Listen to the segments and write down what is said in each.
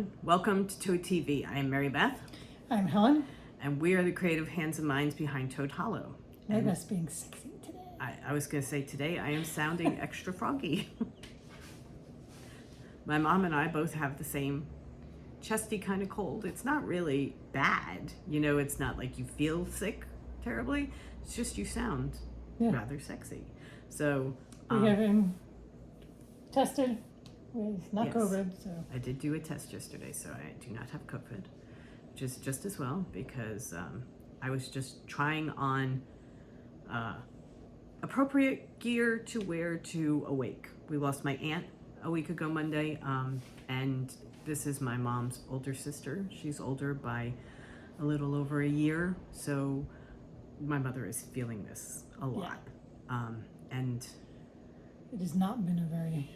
everyone. Welcome to Toad TV. I am Mary Beth, I'm Helen. and we are the creative hands and minds behind Toad Hollow. Mary Beth's being sexy today. I was going to say today I am sounding extra froggy. My mom and I both have the same chesty kind of cold. It's not really bad. You know, it's not like you feel sick terribly. It's just you sound rather sexy. So We have him tested with not Yes. COVID, so I did do a test yesterday, so I do not have COVID, which is just as well because I was just trying on appropriate gear to wear to a wake. We lost my aunt a week ago Monday, and this is my mom's older sister. She's older by a little over a year, so my mother is feeling this a lot. And it has not been a very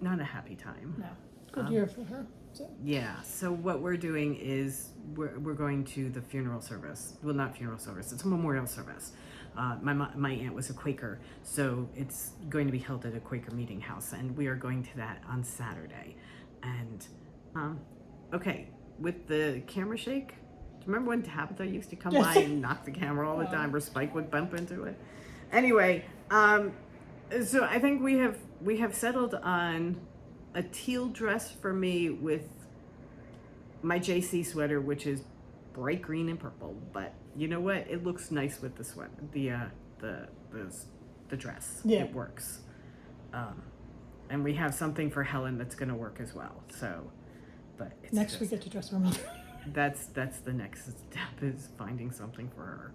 not a happy time. good year for her. So Yeah, so what we're doing is we're going to the funeral service. Well, not funeral service, it's a memorial service. My aunt was a Quaker, so it's going to be held at a Quaker meeting house, and we are going to that on Saturday. And, okay, with the camera shake, do you remember when Tabitha used to come by and knock the camera all the time, or Spike would bump into it? Anyway, so I think we have settled on a teal dress for me with my JC sweater, which is bright green and purple. But you know what? It looks nice with the sweater, the dress. Yeah. It works. And we have something for Helen that's going to work as well. So, but it's next we get to dress her mother. That's the next step, is finding something for her.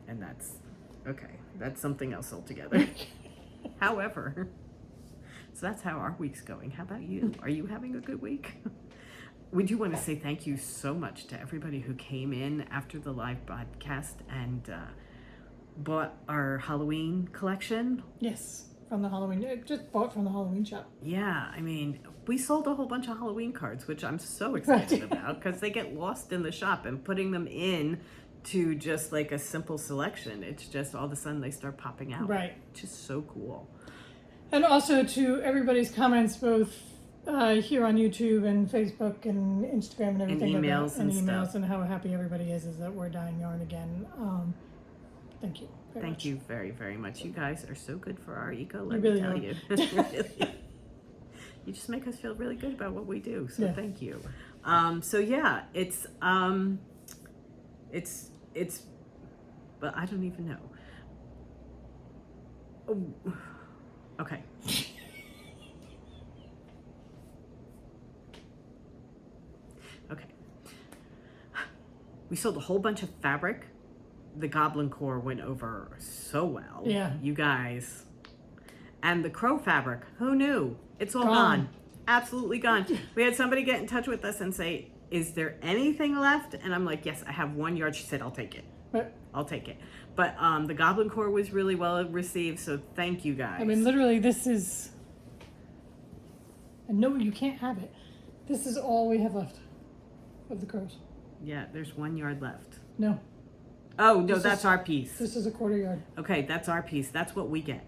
And that's okay. That's something else altogether. However, so that's how our week's going. How about you? Are you having a good week? We do want to say thank you so much to everybody who came in after the live broadcast and bought our Halloween collection. Yes, from the Halloween. Just bought from the Halloween shop. Yeah, I mean, we sold a whole bunch of Halloween cards, which I'm so excited about because they get lost in the shop, and putting them in to just like a simple selection, it's just all of a sudden they start popping out. Right. Which is so cool. And also to everybody's comments, both here on YouTube and Facebook and Instagram and everything. And emails and emails stuff. and how happy everybody is that we're dyeing yarn again. Thank you. Very Thank much. you very, very much. You guys are so good for our eco, let You me really tell are. you. Really. You just make us feel really good about what we do. So thank you. So yeah, it's but I don't even know. Oh, okay. Okay. We sold a whole bunch of fabric. The Goblin Core went over so well. Yeah. You guys. And the crow fabric, who knew? It's all Gone. gone. Absolutely gone. We had somebody get in touch with us and say, is there anything left? And I'm like, yes, I have 1 yard. She said, I'll take it. But I'll take it. But the Goblin Core was really well received, so thank you guys. I mean, literally, this is. And no, you can't have it. This is all we have left of the crows. Yeah, there's 1 yard left. No, Oh, no, This that's is- our piece. this is a quarter yard. Okay, that's our piece. That's what we get.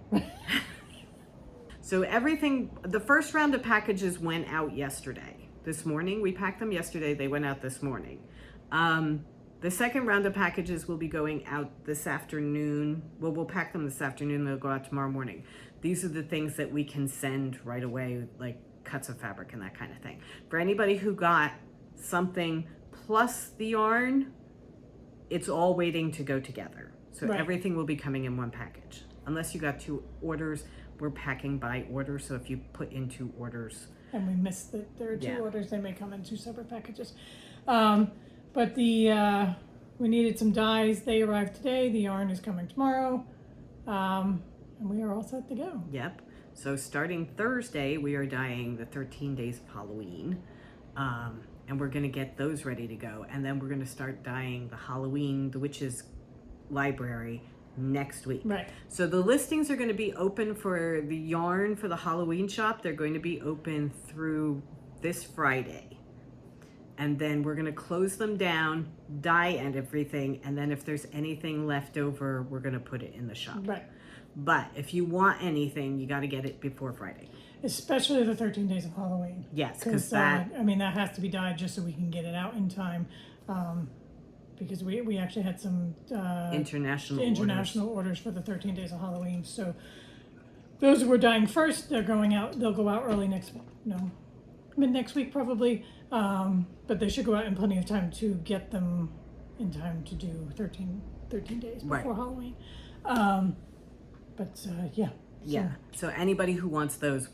So everything, the first round of packages went out yesterday. This morning, we packed them yesterday. They went out this morning. The second round of packages will be going out this afternoon. Well, we'll pack them this afternoon. They'll go out tomorrow morning. These are the things that we can send right away, like cuts of fabric and that kind of thing. For anybody who got something plus the yarn, it's all waiting to go together. So Right. everything will be coming in one package. Unless you got 2 orders, we're packing by order. So if you put in 2 orders, And we missed that there are 2 Yeah. orders. They may come in 2 separate packages. But the we needed some dyes. They arrived today. The yarn is coming tomorrow. And we are all set to go. yep. So starting Thursday, we are dyeing the 13 days of Halloween. And we're going to get those ready to go. And then we're going to start dyeing the Halloween, the Witches Library next week. Right. So the listings are going to be open for the yarn for the Halloween shop. They're going to be open through this Friday. And then we're going to close them down, dye and everything. And then if there's anything left over, we're going to put it in the shop. Right. But if you want anything, you got to get it before Friday. especially the 13 Days of Halloween. Yes, because that I mean, that has to be dyed just so we can get it out in time. Because we actually had some international orders for the 13 Days of Halloween. So those who were dying first, they'll go out early mid next week probably. But they should go out in plenty of time to get them in time to do 13 days before Right. Halloween. Yeah. Yeah. So anybody who wants those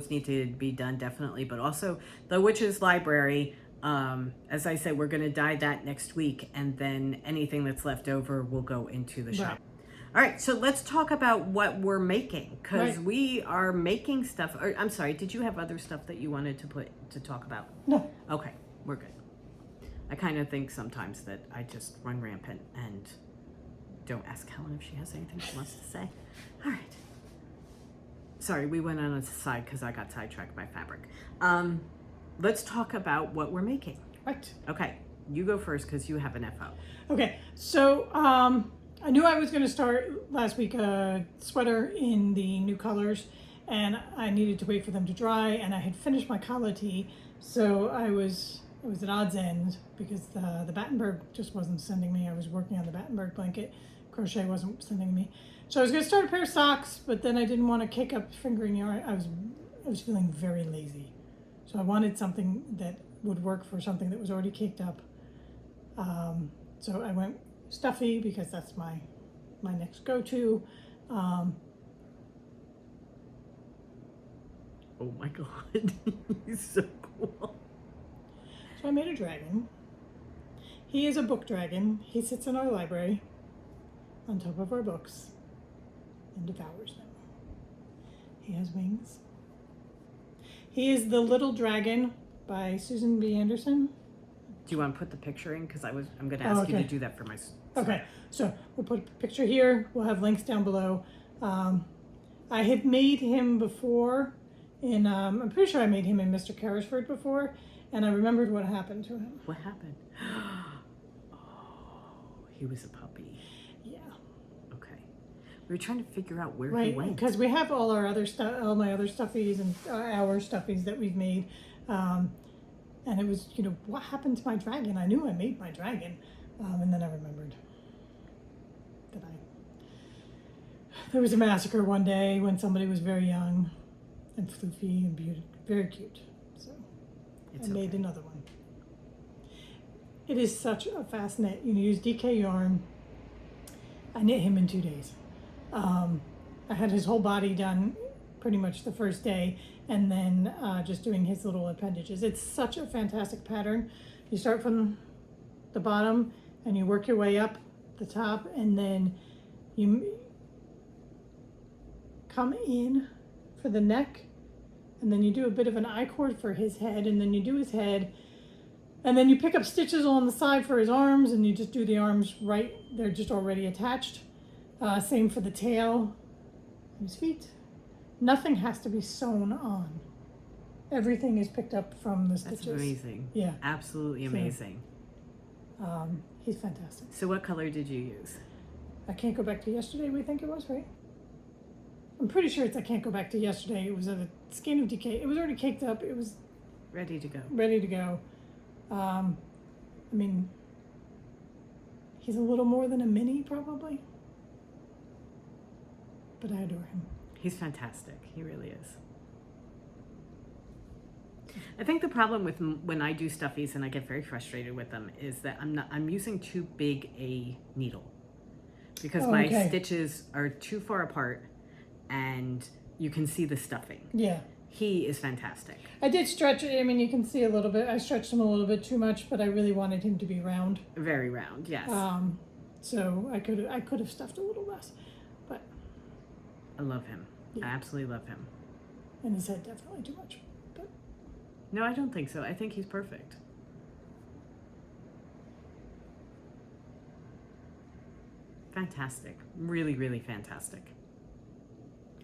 need to be done definitely. But also the Witch's Library. As I said, we're going to dye that next week, and then anything that's left over will go into the shop. Right. All right. So let's talk about what we're making, because Right. we are making stuff. Or, I'm sorry. Did you have other stuff that you wanted to talk about? No. Okay. We're good. I kind of think sometimes that I just run rampant and don't ask Helen if she has anything she wants to say. All right. Sorry, we went on a side because I got sidetracked by fabric. Let's talk about what we're making. Right. Okay, you go first because you have an FO. Okay, so I knew I was going to start last week a sweater in the new colors, and I needed to wait for them to dry, and I had finished my collar tee, so it was at odds ends because the Battenberg just wasn't sending me. I was working on the Battenberg blanket. Crochet wasn't sending me. So I was going to start a pair of socks, but then I didn't want to kick up fingering yarn. I was feeling very lazy. So I wanted something that would work for something that was already caked up. So I went stuffy because that's my next go-to. Oh my god, he's so cool. So I made a dragon. He is a book dragon. He sits in our library on top of our books and devours them. He has wings. He is The Little Dragon by Susan B. Anderson. Do you want to put the picture in? Because I'm going to ask you to do that for my. Okay, so we'll put a picture here. We'll have links down below. I had made him before I'm pretty sure I made him in Mr. Carrisford before, and I remembered what happened to him. What happened? Oh, he was a puppy. Yeah. Okay. We were trying to figure out where he Right, went. because we have all our other stuff, all my other stuffies and our stuffies that we've made, and it was, what happened to my dragon? I knew I made my dragon, and then I remembered that there was a massacre one day when somebody was very young and floofy and beautiful, very cute. So I made another one. It is such a fast knit. You use DK yarn. I knit him in 2 days. I had his whole body done pretty much the first day, and then just doing his little appendages. It's such a fantastic pattern. You start from the bottom and you work your way up the top, and then you come in for the neck, and then you do a bit of an I-cord for his head, and then you do his head, and then you pick up stitches on the side for his arms, and you just do the arms right. They're just already attached. Same for the tail and his feet. Nothing has to be sewn on. Everything is picked up from the stitches. That's amazing. Yeah. Absolutely amazing. He's fantastic. So what color did you use? I Can't Go Back to Yesterday, we think it was, right? I'm pretty sure it's I Can't Go Back to Yesterday. It was a Skein of Decay. It was already caked up. It was Ready to go. ready to go. I mean, he's a little more than a mini, probably. But I adore him. He's fantastic. He really is. I think the problem with when I do stuffies and I get very frustrated with them is that I'm using too big a needle because my stitches are too far apart and you can see the stuffing. Yeah. He is fantastic. I did stretch it. I mean, you can see a little bit. I stretched him a little bit too much, but I really wanted him to be round. Very round, yes. So I could have stuffed a little less, but I love him. Yeah. I absolutely love him. And his head definitely too much. But No, I don't think so. I think he's perfect. Fantastic. Really, really fantastic.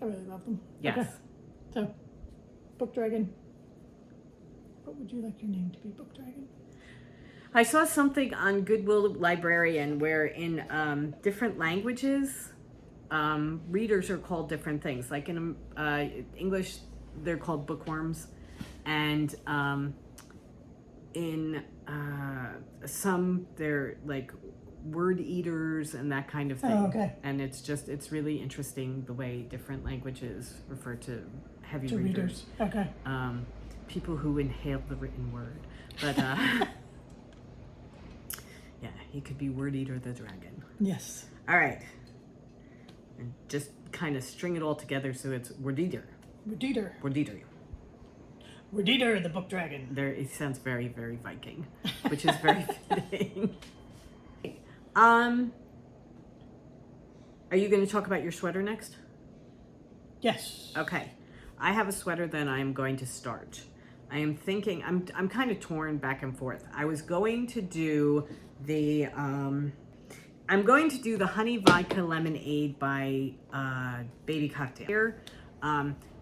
I really love them. Yes. Okay. So, Book Dragon. What would you like your name to be, Book Dragon? I saw something on Goodwill Librarian where in different languages, readers are called different things. Like in English, they're called bookworms, and in some they're like word eaters and that kind of thing. Oh, okay. And it's really interesting the way different languages refer to heavy To readers. Okay. People who inhale the written word. But yeah, he could be Word Eater the dragon. Yes. All right. And just kind of string it all together so it's Word Eater. Word Eater. Word Eater. Word Eater, the book dragon. There, it sounds very, very Viking, which is very fitting. Are you going to talk about your sweater next? Yes. Okay. I have a sweater that I'm going to start. I am thinking, I'm kind of torn back and forth. I was going to do the, I'm going to do the honey vodka lemonade by Baby Cocktail.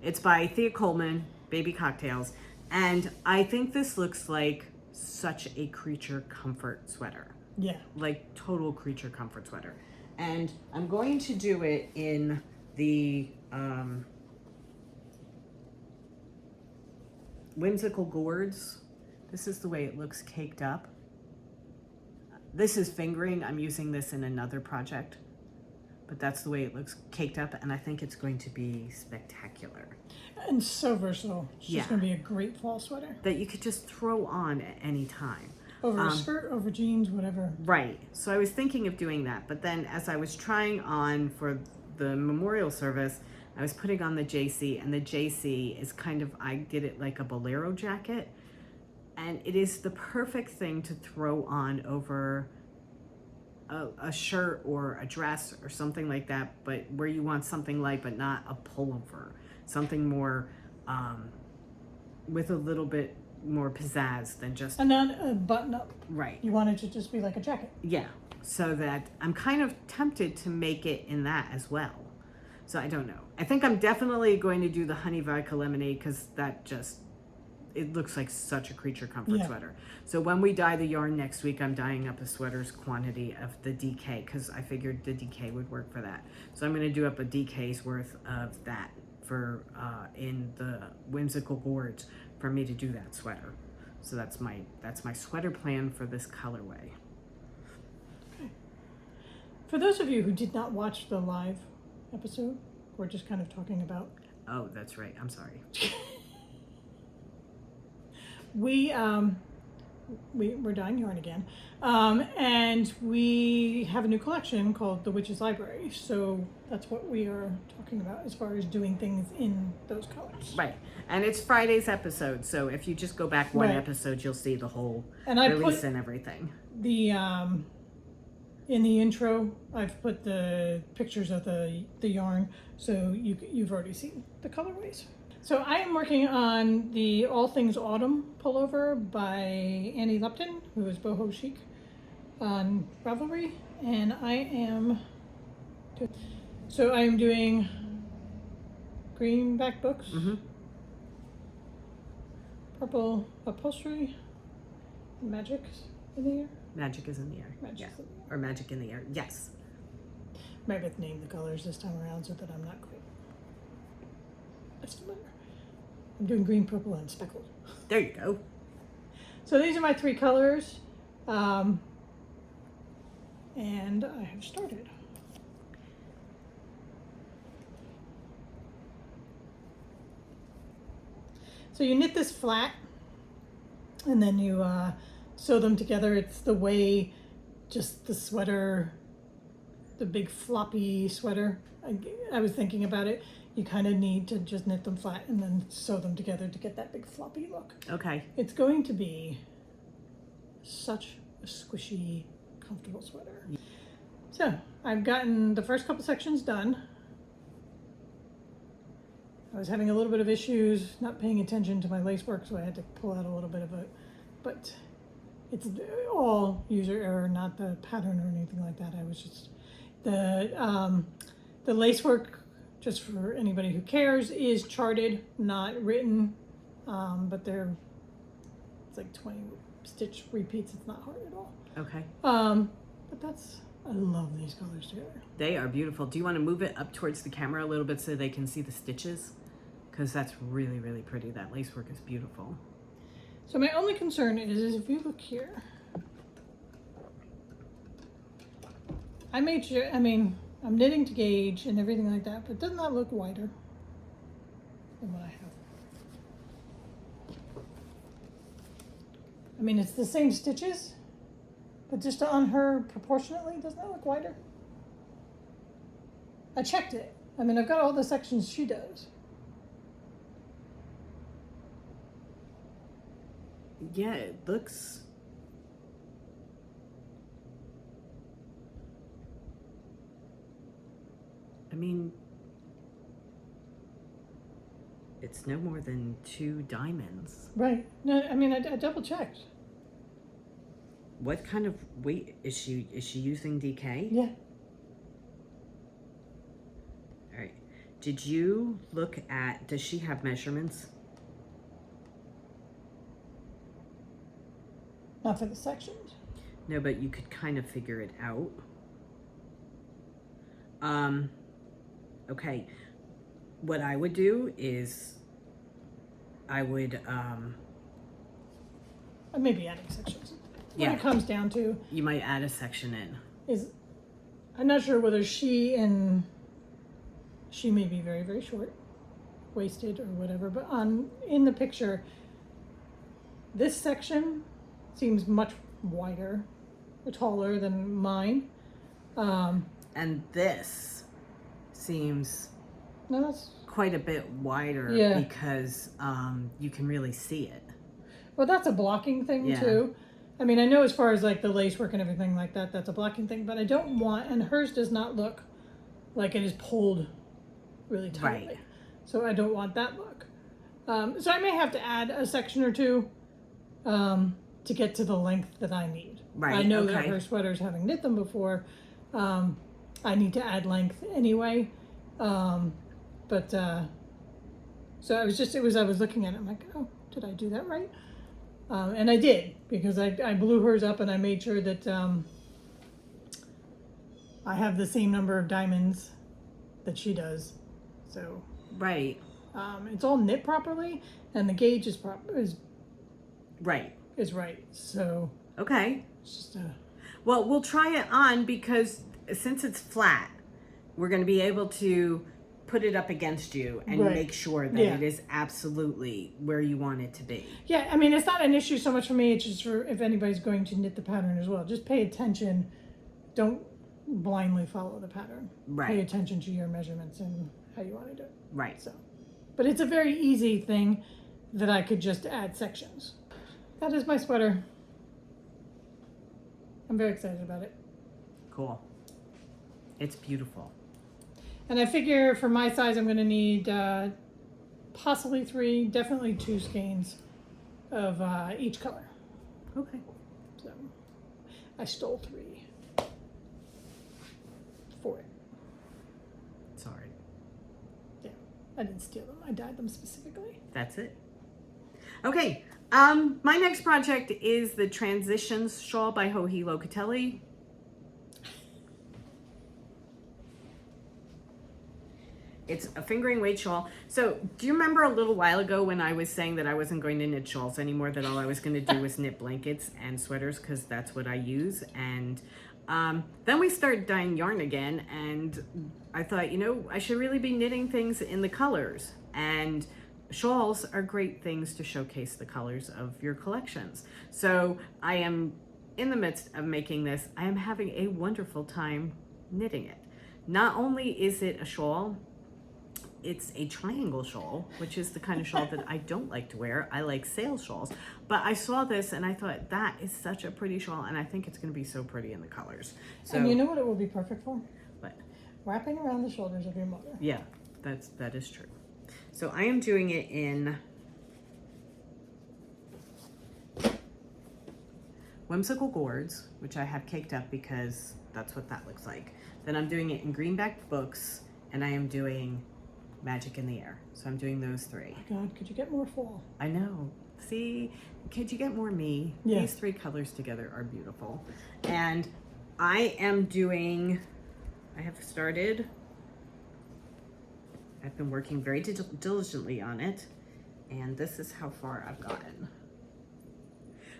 It's by Thea Coleman, Baby Cocktails. And I think this looks like such a creature comfort sweater. Yeah. Like total creature comfort sweater. And I'm going to do it in the Whimsical Gourds. This is the way it looks caked up. This is fingering. I'm using this in another project, but that's the way it looks caked up, and I think it's going to be spectacular. And so versatile. It's Yeah. just going to be a great fall sweater. That you could just throw on at any time. Over a skirt, over jeans, whatever. Right. So I was thinking of doing that, but then as I was trying on for the memorial service, I was putting on the JC, and the JC is kind of, I did it like a bolero jacket, and it is the perfect thing to throw on over a shirt or a dress or something like that, but where you want something light but not a pullover, something more with a little bit more pizzazz than just And not a button up. right. You want it to just be like a jacket. Yeah, so that I'm kind of tempted to make it in that as well. So I don't know. I think I'm definitely going to do the honey vodka lemonade because that just, it looks like such a creature comfort Yeah. sweater. So when we dye the yarn next week, I'm dyeing up a sweater's quantity of the DK because I figured the DK would work for that. So I'm going to do up a DK's worth of that for in the Whimsical Gourds for me to do that sweater. So that's my sweater plan for this colorway. For those of you who did not watch the live episode, we're just kind of talking about. Oh, that's right. I'm sorry. We're dyeing yarn again, and we have a new collection called The Witch's Library. So that's what we are talking about as far as doing things in those colors. Right. And it's Friday's episode, so if you just go back one Right. episode, you'll see the whole And I release put and everything. the in the intro, I've put the pictures of the yarn, so you've already seen the colorways. So I am working on the All Things Autumn pullover by Annie Lupton, who is Boho Chic on Ravelry, and I am doing green back books, Mm-hmm. purple upholstery, magic in the air. Magic is in the air. Magic's Yeah. in the air. Or magic in the air. Yes. Meredith named the colors this time around so that I'm not quite as familiar. I'm doing green, purple, and speckled. There you go. So these are my three colors, and I have started. So you knit this flat, and then you sew them together. It's the way just the sweater, the big floppy sweater, I was thinking about it. You kind of need to just knit them flat and then sew them together to get that big floppy look. Okay. It's going to be such a squishy, comfortable sweater. So I've gotten the first couple sections done. I was having a little bit of issues not paying attention to my lace work, so I had to pull out a little bit of it. But it's all user error, not the pattern or anything like that. I was just the lace work, just for anybody who cares, is charted, not written. But it's like 20 stitch repeats. It's not hard at all. Okay. But I love these colors together. They are beautiful. Do you want to move it up towards the camera a little bit so they can see the stitches? because that's really, really pretty. That lace work is beautiful. So my only concern is if you look here, I made sure, I mean, I'm knitting to gauge and everything like that, but doesn't that look wider than what I have? I mean, it's the same stitches, but just on her proportionately, doesn't that look wider? I checked it. I mean, I've got all the sections she does. Yeah, it looks... I mean, it's no more than 2 diamonds. Right. No, I mean, I double checked. What kind of weight is she using DK? Yeah. All right. Did you look at, does she have measurements? Not for the sections. No, but you could kind of figure it out. Okay. What I would do is I would, Maybe adding sections. What Yeah. it comes down to you might add a section in. is, I'm not sure whether she may be very, very short waisted or whatever, but in the picture, this section seems much wider or taller than mine. And this seems No, that's, quite a bit wider Yeah. because you can really see it. well, that's a blocking thing Yeah. too. I mean, I know as far as like the lace work and everything like that, that's a blocking thing, but I don't want, and hers does not look like it is pulled really tightly. Right. So I don't want that look. So I may have to add a section or two to get to the length that I need. Right, I know that okay. her sweaters, having knit them before, I need to add length anyway. So I was looking at it, I'm like, oh, did I do that right? And I did, because I blew hers up and I made sure that I have the same number of diamonds that she does. So Right. it's all knit properly, and the gauge is Right. right. So Okay. it's just Well, we'll try it on because since it's flat, we're going to be able to put it up against you and Right. make sure that Yeah. it is absolutely where you want it to be. yeah. I mean, it's not an issue so much for me. It's just for if anybody's going to knit the pattern as well. Just pay attention. Don't blindly follow the pattern. Right. Pay attention to your measurements and how you want to do it. Right. So, but it's a very easy thing that I could just add sections. That is my sweater. I'm very excited about it. Cool. It's beautiful. And I figure for my size, I'm going to need possibly 3, definitely 2 skeins of each color. Okay. So I stole 3 for it. Sorry. Yeah, I didn't steal them. I dyed them specifically. That's it. Okay. My next project is the Transitions Shawl by Joji Locatelli. It's a fingering weight shawl. So do you remember a little while ago when I was saying that I wasn't going to knit shawls anymore, that all I was going to do was knit blankets and sweaters because that's what I use? And then we started dyeing yarn again, and I thought, I should really be knitting things in the colors. And shawls are great things to showcase the colors of your collections. So I am in the midst of making this. I am having a wonderful time knitting it. Not only is it a shawl, it's a triangle shawl, which is the kind of shawl that I don't like to wear. I like sail shawls. But I saw this and I thought, that is such a pretty shawl, and I think it's going to be so pretty in the colors. So, And you know what it will be perfect for? What? Wrapping around the shoulders of your mother. Yeah, that is true. So I am doing it in Whimsical Gourds, which I have caked up because that's what that looks like. Then I'm doing it in Greenback Books, and I am doing Magic in the Air. So I'm doing those 3. Oh my God, could you get more fall? I know. See, could you get more me? Yeah. These 3 colors together are beautiful. And I am doing, I have started I've been working very diligently on it, and this is how far I've gotten.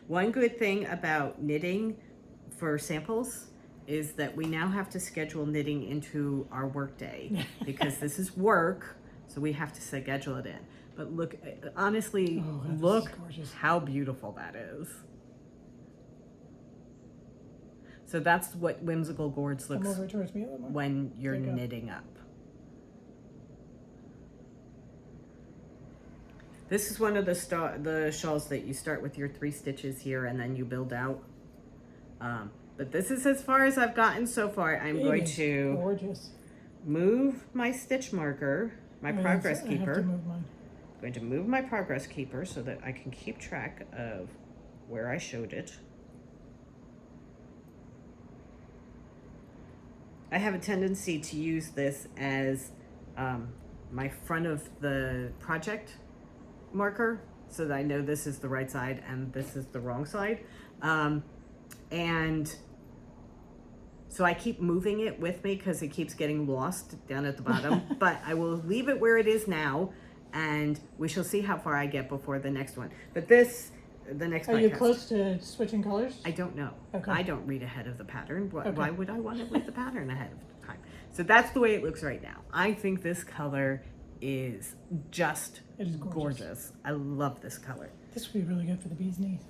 One good thing about knitting for samples is that we now have to schedule knitting into our work day because this is work, so we have to schedule it in. But look, honestly, Oh, God, this is look gorgeous. how beautiful that is. So that's what Whimsical Gourds Come looks over towards me a little more. when you're There you go. knitting up. This is one of the shawls that you start with your 3 stitches here and then you build out. But this is as far as I've gotten so far. I'm It going is to gorgeous. move my stitch marker, my Oh, progress I have to keeper. move mine. I'm going to move my progress keeper so that I can keep track of where I showed it. I have a tendency to use this as my front of the project marker so that I know this is the right side and this is the wrong side. And so I keep moving it with me because it keeps getting lost down at the bottom, but I will leave it where it is now and we shall see how far I get before the next one. But this, the next Are you podcast- close to switching colors? I don't know. Okay. I don't read ahead of the pattern. Why, Okay. why would I want to read the pattern ahead of time? So that's the way it looks right now. I think this color is just It is gorgeous. I love this color. This would be really good for the bee's knees.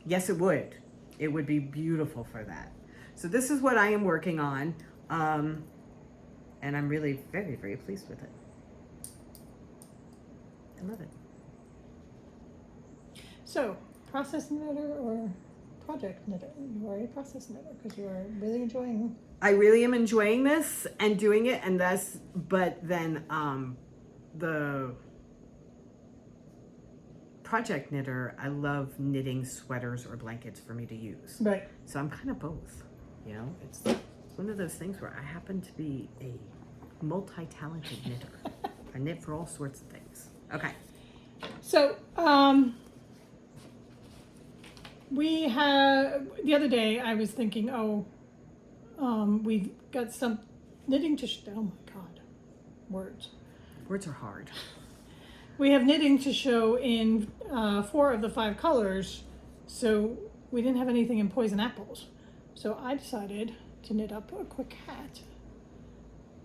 Yes, it would. It would be beautiful for that. So this is what I am working on. And I'm really very, very pleased with it. I love it. So, process knitter or project knitter? You are a process knitter because you are really enjoying. I really am enjoying this and doing it, and but then the project knitter, I love knitting sweaters or blankets for me to use. Right. So I'm kind of both, you know? It's one of those things where I happen to be a multi-talented knitter. I knit for all sorts of things. Okay. So, we have, the other day I was thinking, we've got some knitting to, oh my God, words. Words are hard. We have knitting to show in 4 of the 5 colors, so we didn't have anything in poison apples. So I decided to knit up a quick hat.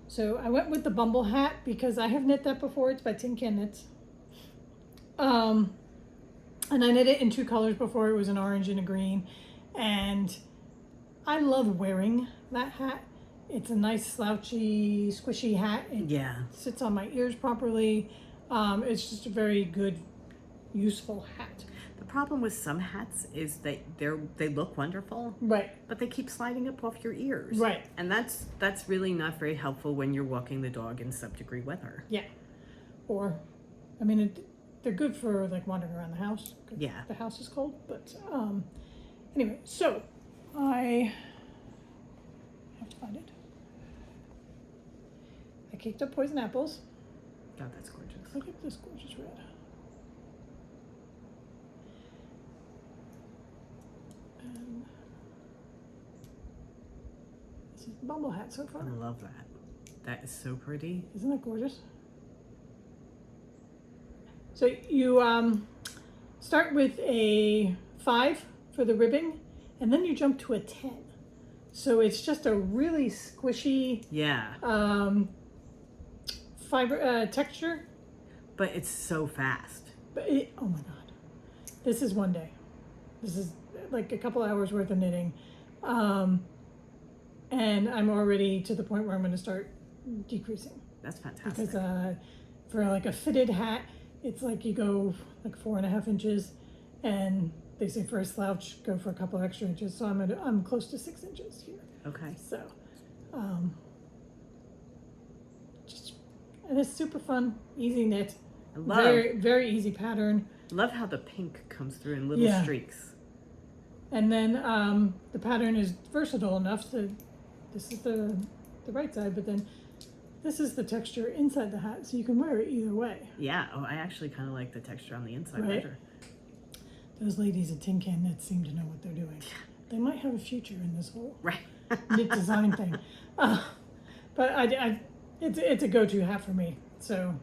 So I went with the Bumble hat because I have knit that before. It's by Tin Can Knits. And I knit it in 2 colors before. It was an orange and a green. And I love wearing that hat. It's a nice slouchy, squishy hat. It Yeah. sits on my ears properly. It's just a very good, useful hat. The problem with some hats is that they look wonderful, Right. but they keep sliding up off your ears. Right. And that's really not very helpful when you're walking the dog in sub-degree weather. Yeah. Or, I mean, they're good for like wandering around the house. 'Cause Yeah. the house is cold. But anyway, so I have to find it. I caked up poison apples. God, that's gorgeous. Look at this gorgeous red. And this is the Bumble hat so far. I love that. That is so pretty. Isn't that gorgeous? So you start with a 5 for the ribbing, and then you jump to a 10. So it's just a really squishy Yeah. fiber texture. But it's so fast. But oh my God, this is one day. This is like a couple hours worth of knitting, and I'm already to the point where I'm going to start decreasing. That's fantastic. Because for like a fitted hat, it's like you go like 4.5 inches, and they say for a slouch go for a couple extra inches. So I'm close to 6 inches here. Okay. So, and it's super fun, easy knit, I love very very easy pattern. love how the pink comes through in little Yeah. streaks. And then the pattern is versatile enough so this is the right side, but then this is the texture inside the hat, so you can wear it either way. Yeah. Oh, I actually kind of like the texture on the inside Right. better. Those ladies at Tin Can Knits seem to know what they're doing. They might have a future in this whole Right. knit design thing. But it's a go-to hat for me. So,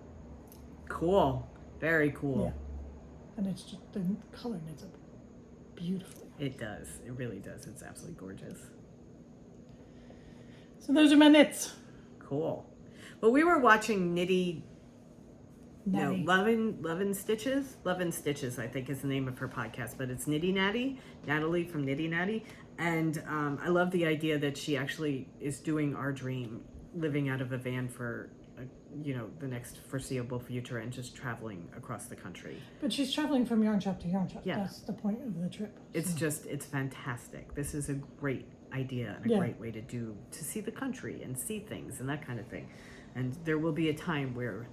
Cool. Very cool. yeah. And it's just, the color knits up beautifully. It does. It really does. It's absolutely gorgeous. So those are my knits. Cool. Well, we were watching Natty. Lovin' Stitches. Lovin' Stitches, I think, is the name of her podcast, but it's Nitty Natty, Natalie from Nitty Natty. And I love the idea that she actually is doing our dream, living out of a van for, the next foreseeable future and just traveling across the country. But she's traveling from yarn shop to yarn shop. Yeah. That's the point of the trip. It's it's fantastic. This is a great idea and a great way to see the country and see things and that kind of thing. And there will be a time where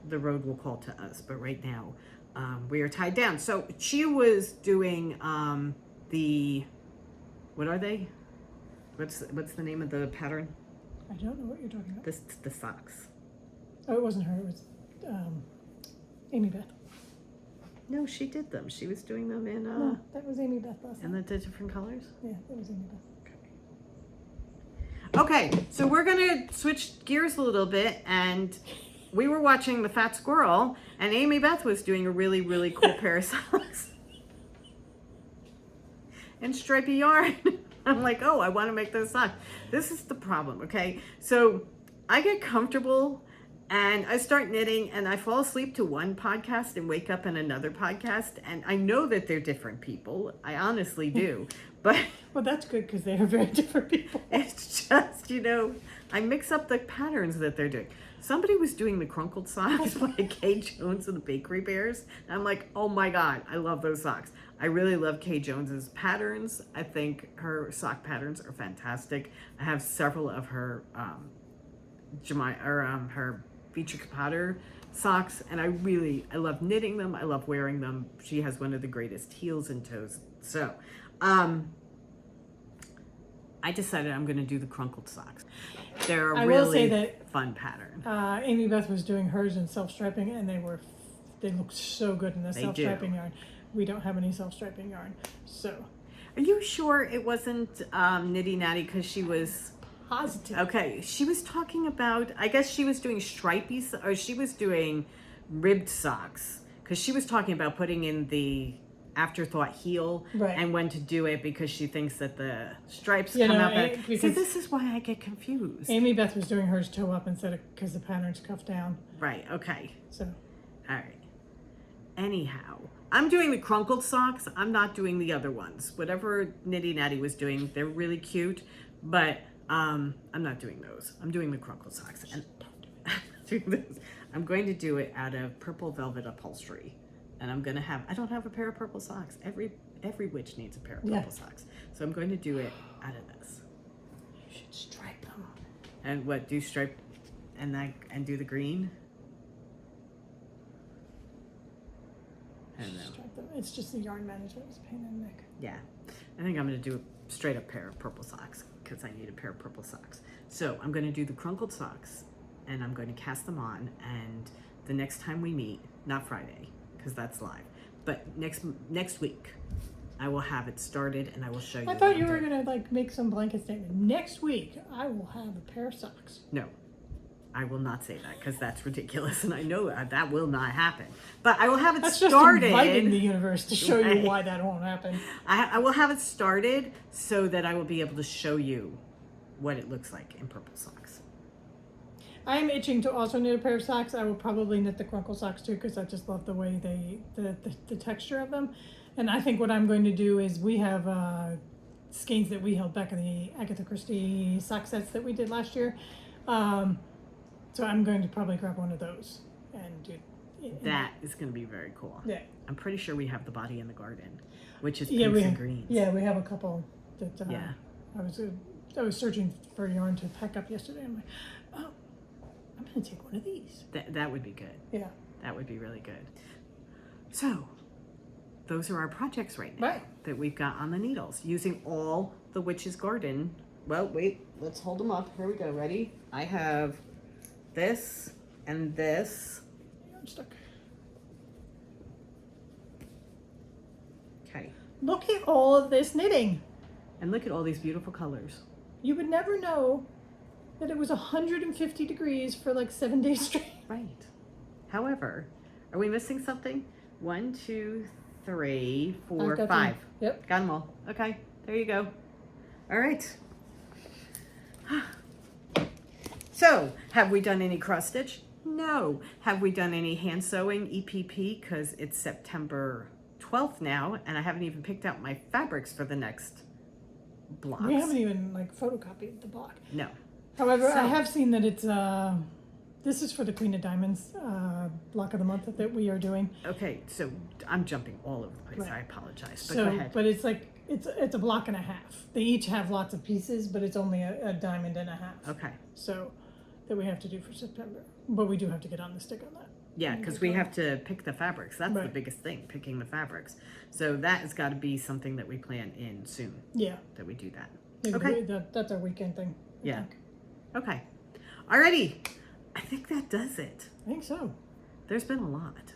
the road will call to us, but right now we are tied down. So she was doing what are they? What's the name of the pattern? I don't know what you're talking about. The socks. Oh, it wasn't her. It was Amy Beth. No, she did them. She was doing them in No, that was Amy Beth last in time. the different colors. Yeah, that was Amy Beth. Okay, so we're gonna switch gears a little bit, and we were watching The Fat Squirrel, and Amy Beth was doing a really, really cool pair of socks and stripy yarn. I'm like, oh, I want to make those socks. This is the problem, okay? So I get comfortable and I start knitting and I fall asleep to one podcast and wake up in another podcast, and I know that they're different people. I honestly do. But Well, that's good because they are very different people. it's just, I mix up the patterns that they're doing. Somebody was doing the crunkled socks by Kay Jones and the Bakery Bears. And I'm like, oh my God, I love those socks. I really love Kay Jones's patterns. I think her sock patterns are fantastic. I have several of her her Beecher Potter socks, and I love knitting them. I love wearing them. She has one of the greatest heels and toes. So, I decided I'm going to do the crunkled socks. They're a I will say really that fun pattern. Amy Beth was doing hers in self-striping, and they looked so good in the They self-striping do. yarn. We don't have any self-striping yarn, so Are you sure it wasn't Nitty Natty because she was... positive. Okay, she was talking about, I guess she was doing stripy, or she was doing ribbed socks, because she was talking about putting in the afterthought heel Right. and when to do it because she thinks that the stripes You come know, out better. See, because- this is why I get confused. Amy Beth was doing hers toe up instead of because the pattern's cuffed down. Right, okay. So All right. Anyhow, I'm doing the crunkled socks. I'm not doing the other ones. Whatever Nitty Natty was doing, they're really cute, but I'm not doing those. I'm doing the crunkled socks. And I'm going to do it out of purple velvet upholstery. And I don't have a pair of purple socks. Every witch needs a pair of purple socks. So I'm going to do it out of this. you should stripe them. And what, do stripe and do the green? I don't know. Stripe them. It's just the yarn management is a pain in the neck. Yeah, I think I'm going to do a straight up pair of purple socks because I need a pair of purple socks. So I'm going to do the crunkled socks and I'm going to cast them on, and the next time we meet, not Friday because that's live, but next week I will have it started and I will show you. I thought you were gonna make some blanket statement. Next week I will have a pair of socks. No, I will not say that because that's ridiculous, and I know that will not happen. But I will have it That's started. just inviting the universe to show Right. you why that won't happen. I will have it started so that I will be able to show you what it looks like in purple socks. I am itching to also knit a pair of socks. I will probably knit the crunkle socks too because I just love the way the texture of them. And I think what I'm going to do is we have skeins that we held back in the Agatha Christie sock sets that we did last year. So I'm going to probably grab one of those and do That is going to be very cool. Yeah. I'm pretty sure we have the body in the garden, which is Yeah, pinks we and have, greens. yeah, we have a couple that Yeah. I was searching for yarn to pack up yesterday. I'm like, oh, I'm going to take one of these. That would be good. Yeah. That would be really good. So, those are our projects right now Right. that we've got on the needles using all the Witch's Garden. Well, wait, let's hold them up. Here we go. Ready? I have this and this. I'm stuck. Okay. Look at all of this knitting. And look at all these beautiful colors. You would never know that it was 150 degrees for like 7 days straight. Right. However, are we missing something? 1, 2, 3, 4, I've got 5. them. Yep. Got them all. Okay, there you go. All right. So, have we done any cross stitch? No. Have we done any hand sewing EPP? Because it's September 12th now, and I haven't even picked out my fabrics for the next blocks. We haven't even like photocopied the block. No. However, So- I have seen that it's this is for the Queen of Diamonds block of the month that we are doing. Okay, so I'm jumping all over the place. Right. I apologize, but So, go ahead. but it's like it's a block and a half. They each have lots of pieces, but it's only a diamond and a half. Okay. So that we have to do for September, but we do have to get on the stick on that. Yeah, because we have to pick the fabrics. That's the Right. biggest thing, picking the fabrics. So that has got to be something that we plan in soon, Yeah. that we do that. Maybe Okay. that's our weekend thing. I Yeah. think. Okay. Alrighty. I think that does it. I think so. There's been a lot.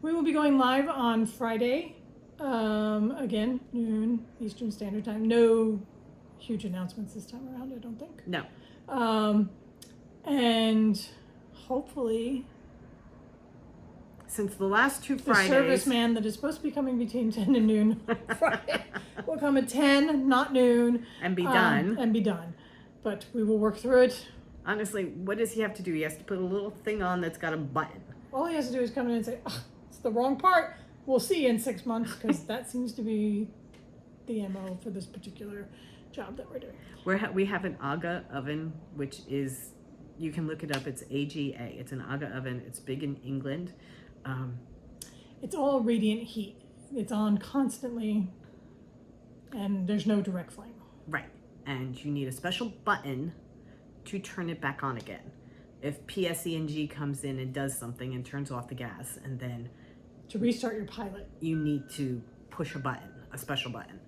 We will be going live on Friday. Again, noon Eastern Standard Time. No huge announcements this time around, I don't think. No. And hopefully Since the last 2 the Fridays. serviceman that is supposed to be coming between 10 and noon Friday will come at 10, not noon. And be done. And be done. But we will work through it. Honestly, what does he have to do? He has to put a little thing on that's got a button. All he has to do is come in and say, oh, it's the wrong part. We'll see you in 6 months, because that seems to be the MO for this particular job that we're doing. We have an AGA oven, which is, you can look it up. It's AGA. It's an AGA oven. It's big in England. It's all radiant heat. It's on constantly, and there's no direct flame. Right. And you need a special button to turn it back on again. If PSE&G comes in and does something and turns off the gas, and then To restart your pilot. you need to push a button, a special button.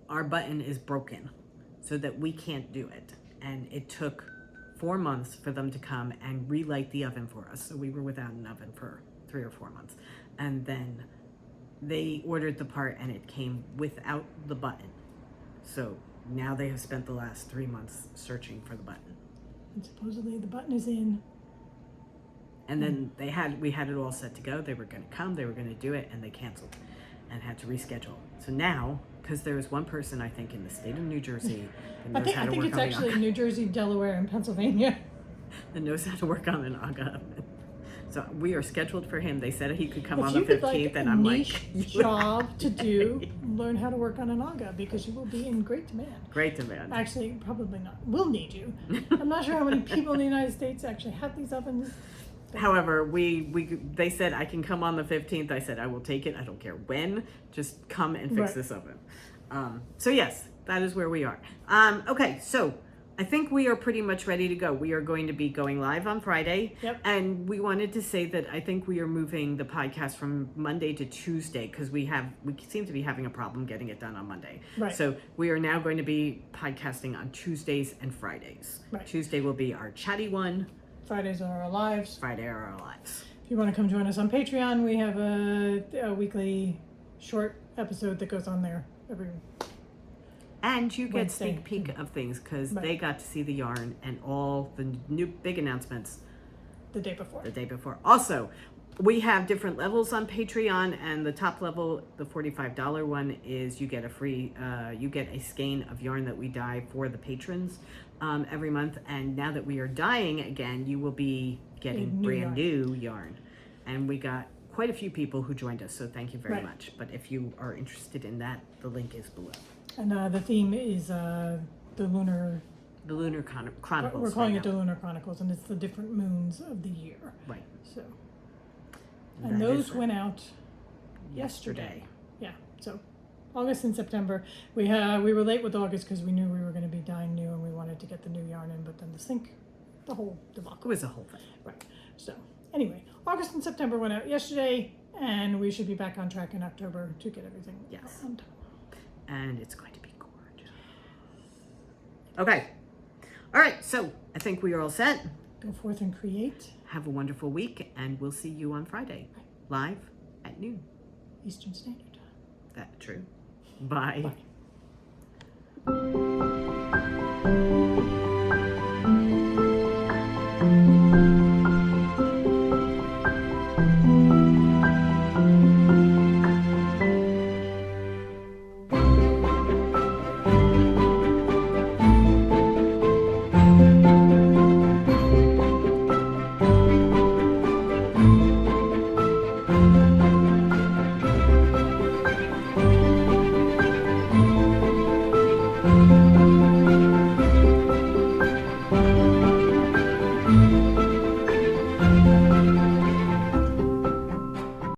Our button is broken so that we can't do it. And it took 4 months for them to come and relight the oven for us. So we were without an oven for 3 or 4 months. And then they ordered the part and it came without the button. So now they have spent the last 3 months searching for the button. And supposedly the button is in. And then we had it all set to go. They were going to come, they were going to do it, and they canceled and had to reschedule. So now, because there is one person, I think, in the state of New Jersey that knows how I to think work it's on actually the New Jersey, Delaware, and Pennsylvania. that knows how to work on an AGA oven. So we are scheduled for him. They said he could come on If the you could 15th, a and I'm niche like, you job to do, learn how to work on an AGA, because you will be in great demand. great demand. Actually, probably not. We'll need you. I'm not sure how many people in the United States actually have these ovens. However, they said I can come on the 15th. I said I will take it. I don't care when. Just come and fix Right. this oven. So yes, that is where we are. Okay, so I think we are pretty much ready to go. We are going to be going live on Friday. Yep. And we wanted to say that I think we are moving the podcast from Monday to Tuesday because we seem to be having a problem getting it done on Monday. Right. So we are now going to be podcasting on Tuesdays and Fridays. Right. Tuesday will be our chatty one. Fridays are our lives. Friday are our lives. If you want to come join us on Patreon, we have a weekly short episode that goes on there every. And you get Wednesday. sneak peek of things because Right. they got to see the yarn and all the new big announcements The day before. the day before. Also, we have different levels on Patreon, and the top level, the $45 one, is you get a free, you get a skein of yarn that we dye for the patrons every month. And now that we are dyeing again, you will be getting New brand yarn. new yarn. And we got quite a few people who joined us, so thank you very Right. much. But if you are interested in that, the link is below. And the theme is the lunar. The Lunar Chronicles. We're calling right it the now. Lunar Chronicles, and it's the different moons of the year. Right. So, and That those is went out yesterday. Yeah. So, August and September. We were late with August because we knew we were going to be dyeing new, and we wanted to get the new yarn in. But then the whole It debacle. was a whole thing. Right. So, anyway, August and September went out yesterday, and we should be back on track in October to get everything Yes. on time. And it's going to be gorgeous. Okay. All right. So I think we are all set. Go forth and create. Have a wonderful week, and we'll see you on Friday, live at noon. Eastern Standard Time. That true. Bye. Bye.